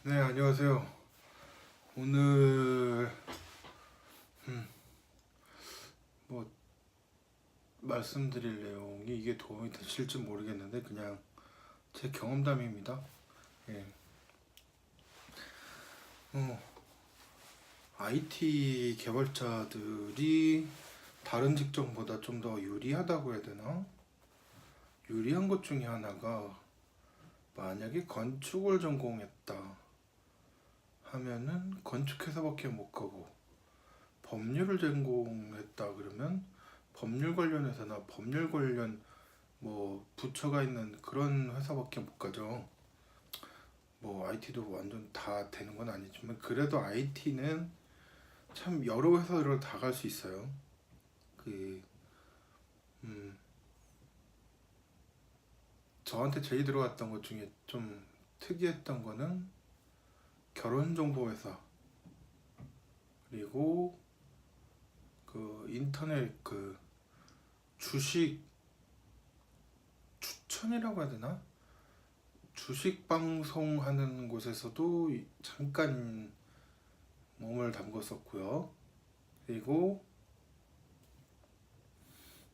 네, 안녕하세요. 오늘 뭐 말씀드릴 내용이 이게 도움이 되실지 모르겠는데 그냥 제 경험담입니다. 예. 어, IT 개발자들이 다른 직종보다 좀 더 유리하다고 해야 되나? 유리한 것 중에 하나가 만약에 건축을 전공했다 하면은 건축회사밖에 못 가고 법률을 전공했다 그러면 법률 관련 회사나 법률 관련 뭐 부처가 있는 그런 회사밖에 못 가죠. 뭐 IT도 완전 다 되는 건 아니지만 그래도 IT는 참 여러 회사를 다 갈 수 있어요. 그 음, 저한테 제일 들어왔던 것 중에 좀 특이했던 거는 결혼정보회사 그리고 그 인터넷 그 주식 추천이라고 해야 되나? 주식 방송하는 곳에서도 잠깐 몸을 담궜었고요. 그리고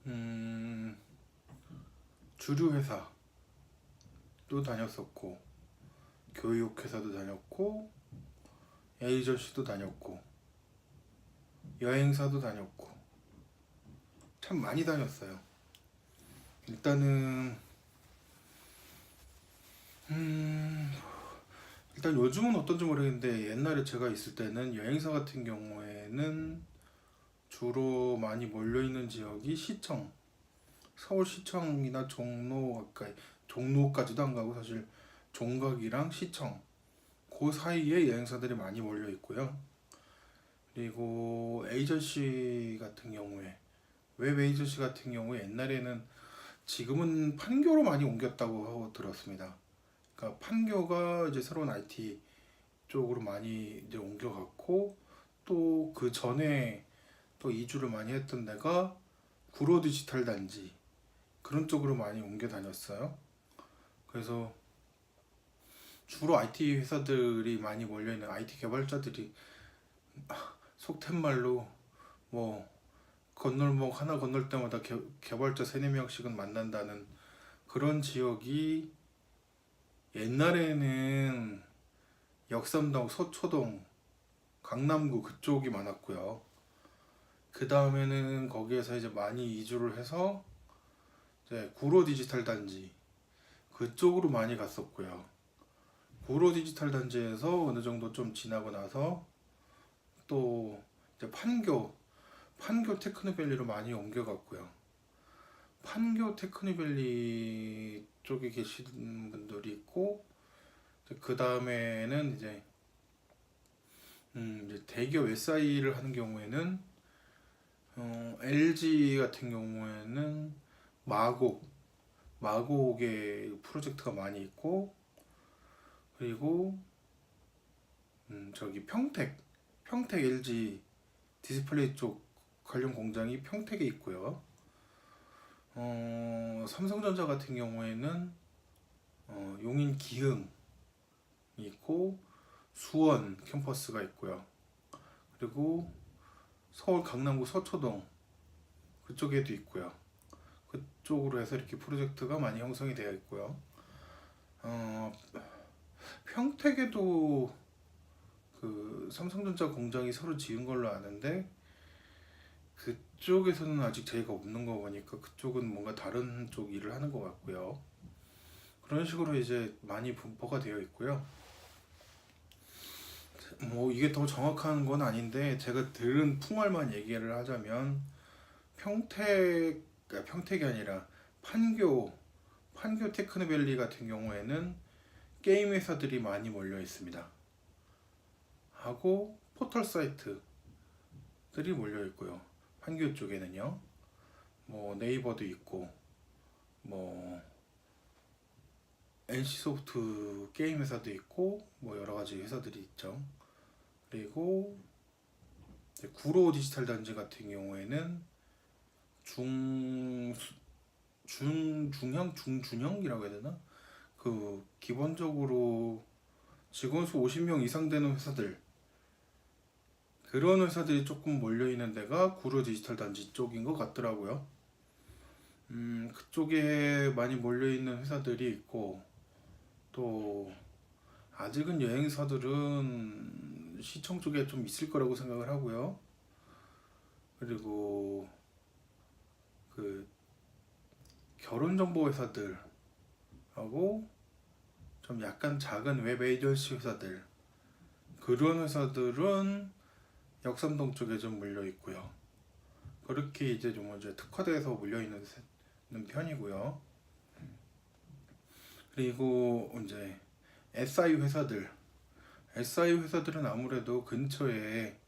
음, 주류 회사도 다녔었고 교육 회사도 다녔고 에이전시도 다녔고 여행사도 다녔고 참 많이 다녔어요. 일단은 음, 일단 요즘은 어떤지 모르겠는데 옛날에 제가 있을 때는 여행사 같은 경우에는 주로 많이 몰려 있는 지역이 시청, 서울시청이나 종로 가까이 종로까지도 안 가고 사실 종각이랑 시청 그 사이에 여행사들이 많이 몰려 있고요. 그리고 에이전시 같은 경우에 웹 에이전시 같은 경우에 옛날에는 지금은 판교로 많이 옮겼다고 하고 들었습니다. 그러니까 판교가 이제 새로운 IT 쪽으로 많이 이제 옮겨갔고 또 그 전에 또 이주를 많이 했던 데가 구로 디지털 단지 그런 쪽으로 많이 옮겨 다녔어요. 그래서 주로 IT 회사들이 많이 몰려 있는 IT 개발자들이 속된 말로 뭐 건널목 하나 건널 때마다 개발자 세네 명씩은 만난다는 그런 지역이 옛날에는 역삼동, 서초동, 강남구 그쪽이 많았고요. 그 다음에는 거기에서 이제 많이 이주를 해서 이제 구로 디지털 단지 그쪽으로 많이 갔었고요. 구로 디지털 단지에서 어느 정도 좀 지나고 나서 또 이제 판교 테크노밸리로 많이 옮겨갔고요. 판교 테크노밸리 쪽에 계시는 분들이 있고 그 다음에는 이제 대기업 SI를 하는 경우에는 LG 같은 경우에는 마곡 마곡의 프로젝트가 많이 있고 그리고 저기 평택 LG 디스플레이 쪽 관련 공장이 평택에 있고요. 삼성전자 같은 경우에는 용인 기흥이 있고 수원 캠퍼스가 있고요. 그리고 서울 강남구 서초동 그쪽에도 있고요. 그쪽으로 해서 이렇게 프로젝트가 많이 형성이 되어 있고요. 어, 평택에도 그 삼성전자 공장이 새로 지은 걸로 아는데 그쪽에서는 아직 제의가 없는 거 보니까 그쪽은 뭔가 다른 쪽 일을 하는 것 같고요. 그런 식으로 이제 많이 분포가 되어 있고요. 뭐 이게 더 정확한 건 아닌데 제가 들은 풍월만 얘기를 하자면 평택이 아니라 판교 테크노밸리 같은 경우에는 게임 회사들이 많이 몰려 있습니다. 하고 포털 사이트들이 몰려 있고요. 판교 쪽에는요. 뭐 네이버도 있고 뭐 NC소프트 게임 회사도 있고 뭐 여러 가지 회사들이 있죠. 그리고 구로 디지털 단지 같은 경우에는 중준형이라고 해야 되나? 그 기본적으로 직원 수 50명 이상 되는 회사들, 그런 회사들이 조금 몰려 있는 데가 구로 디지털 단지 쪽인 것 같더라고요. 그쪽에 많이 몰려 있는 회사들이 있고, 또 아직은 여행사들은 시청 쪽에 좀 있을 거라고 생각을 하고요. 그리고 그 결혼 정보 회사들하고 좀 약간 작은 웹 에이전시 회사들, 그런 회사들은 역삼동 쪽에 좀 몰려 있고요. 그렇게 이제 좀 이제 특화돼서 몰려 있는 편이고요. 그리고 이제 SI 회사들, SI 회사들은 아무래도 근처에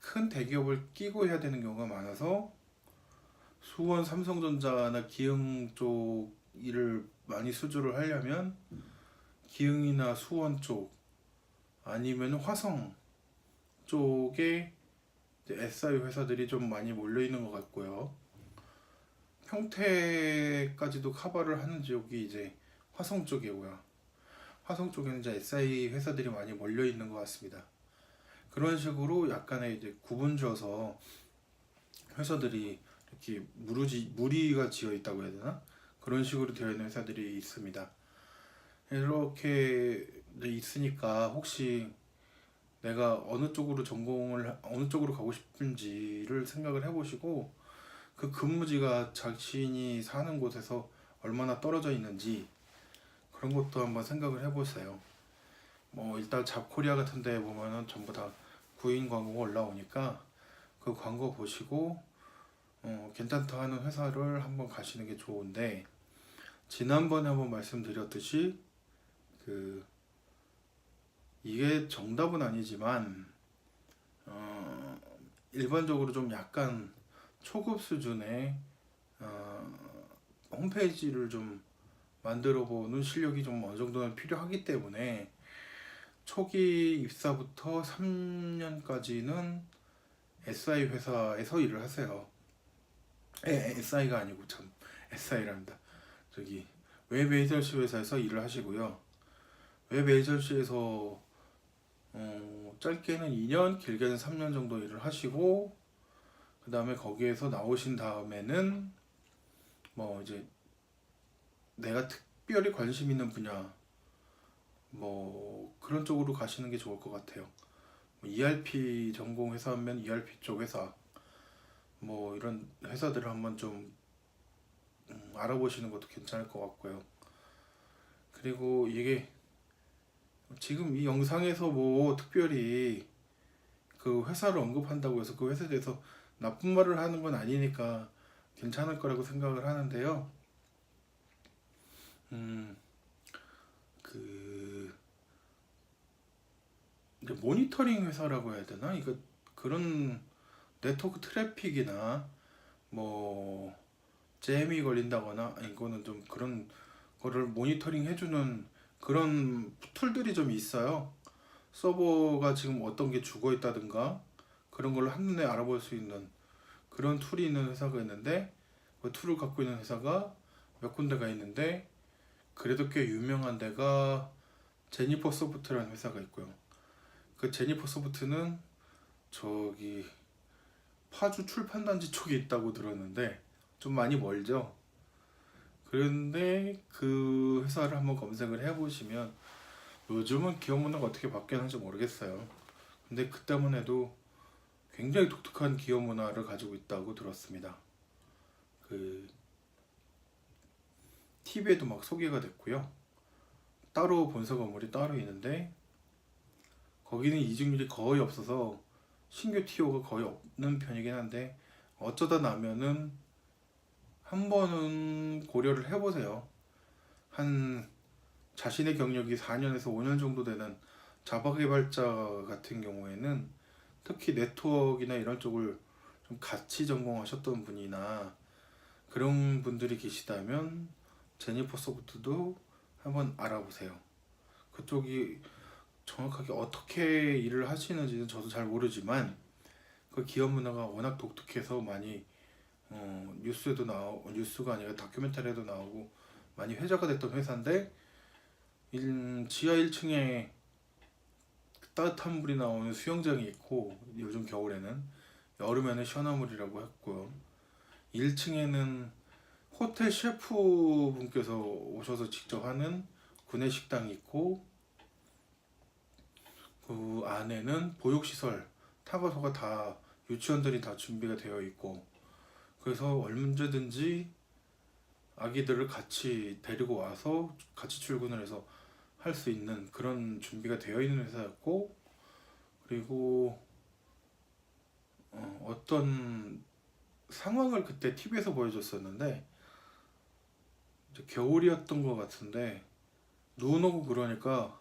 큰 대기업을 끼고 해야 되는 경우가 많아서 수원 삼성전자나 기흥 쪽 일을 많이 수주를 하려면 기흥이나 수원 쪽 아니면 화성 쪽에 SI 회사들이 좀 많이 몰려 있는 것 같고요. 평택까지도 커버를 하는 지역이 이제 화성 쪽이고요. 화성 쪽에는 이제 SI 회사들이 많이 몰려 있는 것 같습니다. 그런 식으로 약간의 이제 구분져서 회사들이 이렇게 무리가 지어 있다고 해야 되나? 그런 식으로 되어 있는 회사들이 있습니다. 이렇게 있으니까 혹시 내가 어느 쪽으로 어느 쪽으로 가고 싶은지를 생각을 해보시고, 그 근무지가 자신이 사는 곳에서 얼마나 떨어져 있는지 그런 것도 한번 생각을 해보세요. 뭐 일단 잡코리아 같은 데 보면은 전부 다 구인 광고가 올라오니까 그 광고 보시고 괜찮다 하는 회사를 한번 가시는 게 좋은데, 지난번에 한번 말씀드렸듯이 그 이게 정답은 아니지만 일반적으로 좀 약간 초급 수준의 홈페이지를 좀 만들어 보는 실력이 좀 어느 정도는 필요하기 때문에 초기 입사부터 3년까지는 SI 회사에서 일을 하세요. SI가 아니고 참 SI랍니다. 저기 웹 에이전시 회사에서 일을 하시고요. 웹 에이전시에서 짧게는 2년, 길게는 3년 정도 일을 하시고, 그 다음에 거기에서 나오신 다음에는 뭐 이제 내가 특별히 관심 있는 분야, 뭐 그런 쪽으로 가시는 게 좋을 것 같아요. 뭐 ERP 전공 회사면 ERP 쪽 회사, 뭐 이런 회사들을 한번 좀 알아보시는 것도 괜찮을 것 같고요. 그리고 이게 지금 이 영상에서 뭐 특별히 그 회사를 언급한다고 해서 그 회사에 대해서 나쁜 말을 하는 건 아니니까 괜찮을 거라고 생각을 하는데요. 그 이제 모니터링 회사라고 해야 되나? 이거 그런 네트워크 트래픽이나 뭐 잼이 걸린다거나, 이거는 좀 그런 거를 모니터링 해주는 그런 툴들이 좀 있어요. 서버가 지금 어떤 게 죽어 있다든가 그런 걸 한눈에 알아볼 수 있는 그런 툴이 있는 회사가 있는데, 그 툴을 갖고 있는 회사가 몇 군데가 있는데, 그래도 꽤 유명한 데가 제니퍼 소프트라는 회사가 있고요. 그 제니퍼 소프트는 저기 파주 출판단지 쪽에 있다고 들었는데 좀 많이 멀죠. 그런데 그 회사를 한번 검색을 해보시면, 요즘은 기업 문화가 어떻게 바뀌었는지 모르겠어요. 근데 그때만 해도 굉장히 독특한 기업 문화를 가지고 있다고 들었습니다. 그 TV에도 막 소개가 됐고요. 따로 본사 건물이 따로 있는데 거기는 이직률이 거의 없어서 신규 TO가 거의 없는 편이긴 한데, 어쩌다 나면은 한 번은 고려를 해보세요. 한 자신의 경력이 4년에서 5년 정도 되는 자바 개발자 같은 경우에는, 특히 네트워크나 이런 쪽을 좀 같이 전공하셨던 분이나 그런 분들이 계시다면 제니퍼 소프트도 한번 알아보세요. 그쪽이 정확하게 어떻게 일을 하시는지는 저도 잘 모르지만 그 기업 문화가 워낙 독특해서 많이 뉴스에도 나오고, 뉴스가 아니라 다큐멘터리에도 나오고 많이 회자가 됐던 회사인데, 지하 1층에 따뜻한 물이 나오는 수영장이 있고, 요즘 겨울에는, 여름에는 시원한 물이라고 했고요. 1층에는 호텔 셰프 분께서 오셔서 직접 하는 구내 식당이 있고, 그 안에는 보육시설, 타가소가 다 유치원들이 다 준비가 되어 있고, 그래서 언제든지 아기들을 같이 데리고 와서 같이 출근을 해서 할 수 있는 그런 준비가 되어 있는 회사였고, 그리고 어떤 상황을 그때 TV에서 보여줬었는데, 이제 겨울이었던 것 같은데 눈 오고 그러니까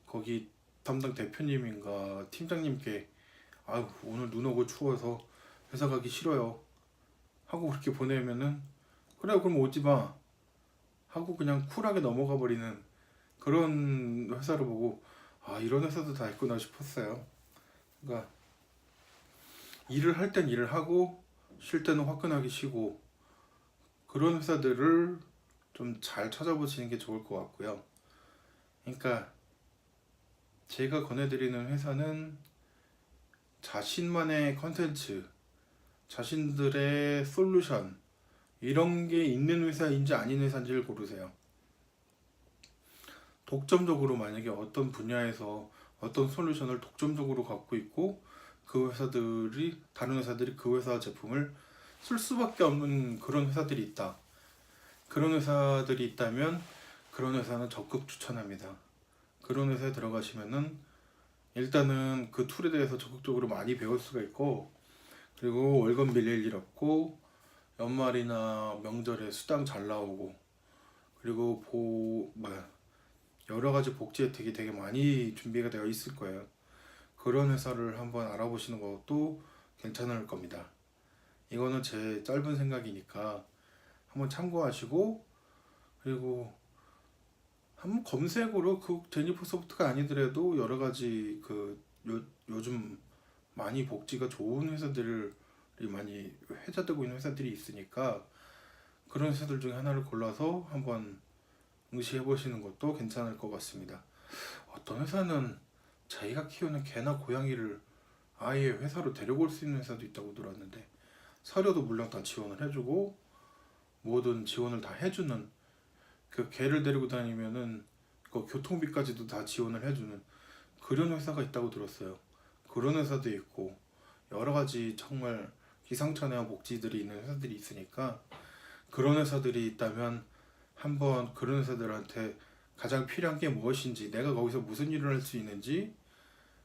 거기 담당 대표님인가 팀장님께 아 오늘 눈 오고 추워서 회사 가기 싫어요 하고 그렇게 보내면은 그래 그럼 오지 마 하고 그냥 쿨하게 넘어가 버리는 그런 회사를 보고 아 이런 회사도 다 있구나 싶었어요. 그러니까 일을 할 땐 일을 하고 쉴 때는 화끈하게 쉬고 그런 회사들을 좀 잘 찾아보시는 게 좋을 것 같고요. 그러니까 제가 권해드리는 회사는 자신만의 컨텐츠, 자신들의 솔루션 이런 게 있는 회사인지 아닌 회사인지를 고르세요. 독점적으로 만약에 어떤 분야에서 어떤 솔루션을 독점적으로 갖고 있고 그 회사들이 다른 회사들이 그 회사 제품을 쓸 수밖에 없는 그런 회사들이 있다. 그런 회사들이 있다면 그런 회사는 적극 추천합니다. 그런 회사에 들어가시면은 일단은 그 툴에 대해서 적극적으로 많이 배울 수가 있고 그리고 월급 밀릴 일 없고 연말이나 명절에 수당 잘 나오고 그리고 여러 가지 복지 혜택이 되게 많이 준비가 되어 있을 거예요. 그런 회사를 한번 알아보시는 것도 괜찮을 겁니다. 이거는 제 짧은 생각이니까 한번 참고하시고 그리고 한번 검색으로 그 제니퍼 소프트가 아니더라도 여러 가지 요즘 많이 복지가 좋은 회사들이 많이 회자되고 있는 회사들이 있으니까 그런 회사들 중에 하나를 골라서 한번 응시해 보시는 것도 괜찮을 것 같습니다. 어떤 회사는 자기가 키우는 개나 고양이를 아예 회사로 데려올 수 있는 회사도 있다고 들었는데 사료도 물론 다 지원을 해주고 모든 지원을 다 해주는 그 개를 데리고 다니면은 그 교통비까지도 다 지원을 해주는 그런 회사가 있다고 들었어요. 그런 회사도 있고 여러 가지 정말 기상천외한 복지들이 있는 회사들이 있으니까 그런 회사들이 있다면 한번 그런 회사들한테 가장 필요한 게 무엇인지 내가 거기서 무슨 일을 할 수 있는지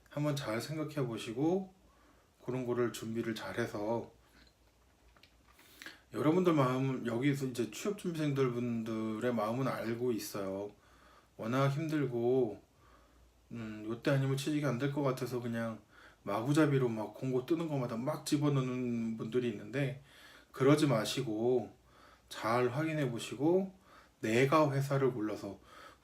한번 잘 생각해 보시고 그런 거를 준비를 잘해서 여러분들 마음 여기서 이제 취업 준비생들 분들의 마음은 알고 있어요. 워낙 힘들고 요때 아니면 취직이 안 될 것 같아서 그냥 마구잡이로 막 공고 뜨는 것마다 막 집어넣는 분들이 있는데 그러지 마시고 잘 확인해 보시고 내가 회사를 골라서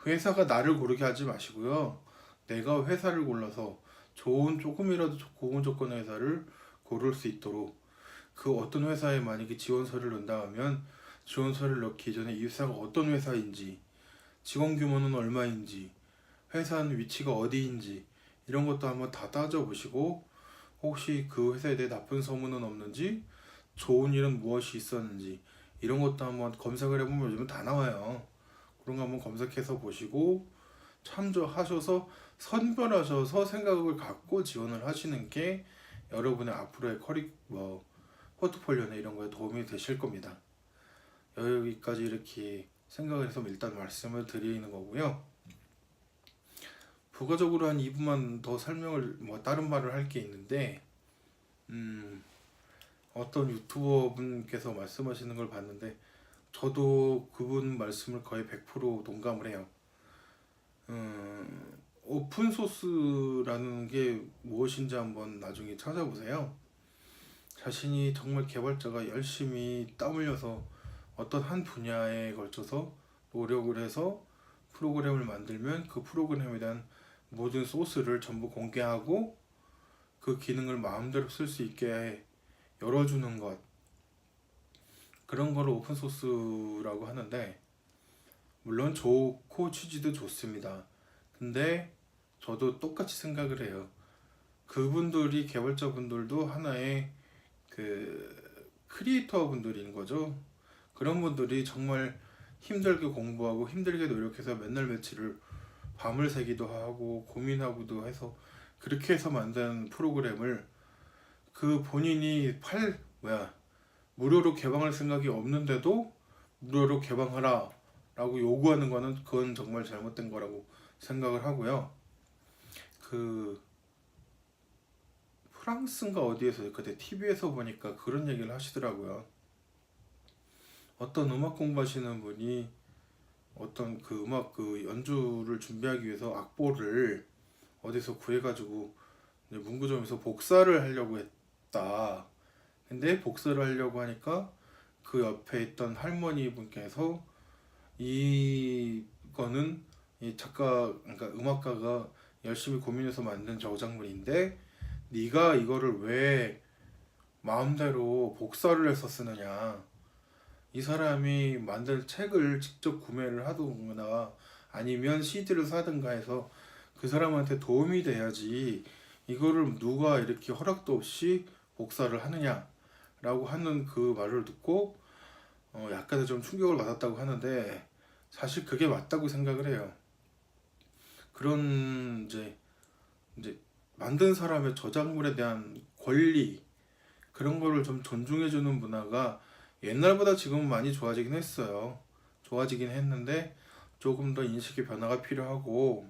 회사가 나를 고르게 하지 마시고요. 내가 회사를 골라서 조금이라도 좋은 조건의 회사를 고를 수 있도록 그 어떤 회사에 만약에 지원서를 넣는다 하면 지원서를 넣기 전에 이 회사가 어떤 회사인지 직원 규모는 얼마인지 회사는 위치가 어디인지 이런 것도 한번 다 따져보시고 혹시 그 회사에 대해 나쁜 소문은 없는지 좋은 일은 무엇이 있었는지 이런 것도 한번 검색을 해보면 요즘 다 나와요. 그런 거 한번 검색해서 보시고 참조하셔서 선별하셔서 생각을 갖고 지원을 하시는 게 여러분의 앞으로의 포트폴리오나 이런 거에 도움이 되실 겁니다. 여기까지 이렇게 생각을 해서 일단 말씀을 드리는 거고요. 부가적으로 한 2분만 더 설명을 다른 말을 할 게 있는데 어떤 유튜버 분께서 말씀하시는 걸 봤는데 저도 그분 말씀을 거의 100% 동감을 해요. 오픈소스라는 게 무엇인지 한번 나중에 찾아보세요. 자신이 정말 개발자가 열심히 땀 흘려서 어떤 한 분야에 걸쳐서 노력을 해서 프로그램을 만들면 그 프로그램에 대한 모든 소스를 전부 공개하고 그 기능을 마음대로 쓸 수 있게 열어주는 것 그런 거를 오픈소스라고 하는데 물론 좋고 취지도 좋습니다. 근데 저도 똑같이 생각을 해요. 그분들이 개발자분들도 하나의 크리에이터 분들인 거죠. 그런 분들이 정말 힘들게 공부하고 힘들게 노력해서 맨날 며칠을 밤을 새기도 하고 고민하고도 해서 그렇게 해서 만든 프로그램을 그 본인이 무료로 개방할 생각이 없는데도 무료로 개방하라 라고 요구하는 거는 그건 정말 잘못된 거라고 생각을 하고요. 그 프랑스인가 어디에서 그때 TV에서 보니까 그런 얘기를 하시더라고요. 어떤 음악 공부하시는 분이 어떤 그 음악 그 연주를 준비하기 위해서 악보를 어디서 구해가지고 이제 문구점에서 복사를 하려고 했다. 근데 복사를 하려고 하니까 그 옆에 있던 할머니 분께서 이거는 이 작가 그러니까 음악가가 열심히 고민해서 만든 저작물인데 네가 이거를 왜 마음대로 복사를 해서 쓰느냐. 이 사람이 만든 책을 직접 구매를 하든가 아니면 CD를 사든가 해서 그 사람한테 도움이 돼야지 이거를 누가 이렇게 허락도 없이 복사를 하느냐라고 하는 그 말을 듣고 약간의 좀 충격을 받았다고 하는데 사실 그게 맞다고 생각을 해요. 그런 이제 만든 사람의 저작물에 대한 권리 그런 거를 좀 존중해주는 문화가 옛날보다 지금은 많이 좋아지긴 했어요. 좋아지긴 했는데 조금 더 인식의 변화가 필요하고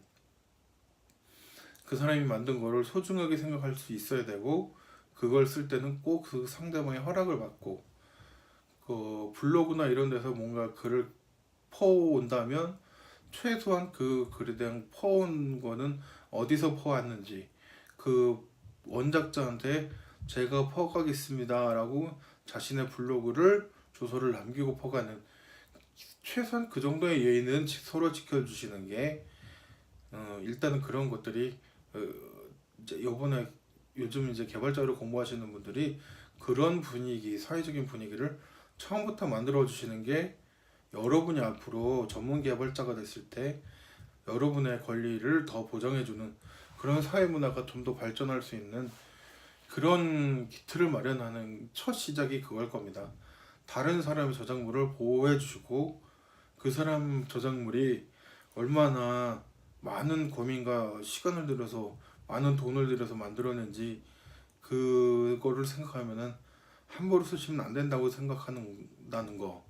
그 사람이 만든 거를 소중하게 생각할 수 있어야 되고 그걸 쓸 때는 꼭 그 상대방의 허락을 받고 그 블로그나 이런 데서 뭔가 글을 퍼온다면 최소한 그 글에 대한 퍼온 거는 어디서 퍼왔는지 그 원작자한테 제가 퍼가겠습니다 라고 자신의 블로그를 주소를 남기고 퍼가는 최소한 그 정도의 예의는 서로 지켜주시는 게 일단은 그런 것들이 어, 이제 요번에 요즘 이제 개발자로 공부하시는 분들이 그런 분위기 사회적인 분위기를 처음부터 만들어 주시는 게 여러분이 앞으로 전문 개발자가 됐을 때 여러분의 권리를 더 보장해주는 그런 사회 문화가 좀 더 발전할 수 있는 그런 기틀을 마련하는 첫 시작이 그걸 겁니다. 다른 사람의 저작물을 보호해주시고 그 사람 저작물이 얼마나 많은 고민과 시간을 들여서 많은 돈을 들여서 만들었는지 그거를 생각하면은 함부로 쓰시면 안 된다고 생각한다는 거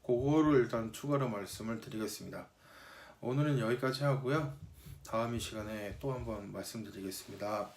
그거를 일단 추가로 말씀을 드리겠습니다. 오늘은 여기까지 하고요. 다음 이 시간에 또 한번 말씀드리겠습니다.